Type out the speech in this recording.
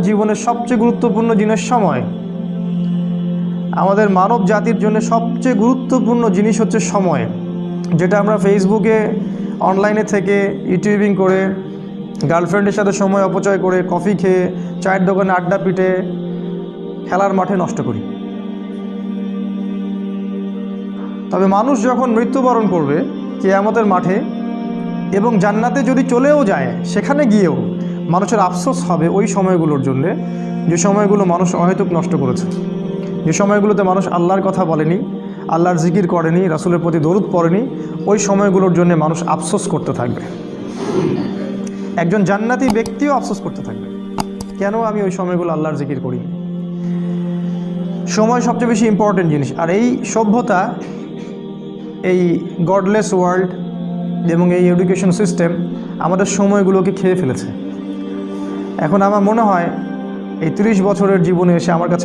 জীবনের সবচেয়ে গুরুত্বপূর্ণ জিনিস সময়। আমাদের মানব জাতির জন্য সবচেয়ে গুরুত্বপূর্ণ জিনিস হচ্ছে সময়, যেটা আমরা ফেসবুকে অনলাইনে থেকে ইউটিউবিং করে, গার্লফ্রেন্ডের সাথে সময় অপচয় করে, কফি খেয়ে, চায়ের দোকানে আড্ডা পিটে, খেলার মাঠে নষ্ট করি। তবে মানুষ যখন মৃত্যুবরণ করবে কিয়ামতের মাঠে এবং জান্নাতে যদি চলেও যায়, সেখানে গিয়েও মানুষের আফসোস হবে ওই সময়গুলোর জন্যে, যে সময়গুলো মানুষ অহেতুক নষ্ট করেছে, যে সময়গুলোতে মানুষ আল্লাহর কথা বলেনি, আল্লাহর জিকির করেনি, রাসূলের প্রতি দরুদ পড়েনি। ওই সময়গুলোর জন্য মানুষ আফসোস করতে থাকবে। একজন জান্নাতি ব্যক্তিও আফসোস করতে থাকবে, কেন আমি ওই সময়গুলো আল্লাহর জিকির করিনি। সময় সবচেয়ে বেশি ইম্পর্টেন্ট জিনিস। আর এই সভ্যতা, এই গডলেস ওয়ার্ল্ড এবং এই এডুকেশন সিস্টেম আমাদের সময়গুলোকে খেয়ে ফেলেছে। এখন আমার মনে হয় এই 30 বছরের জীবনে এসে আমার কাছে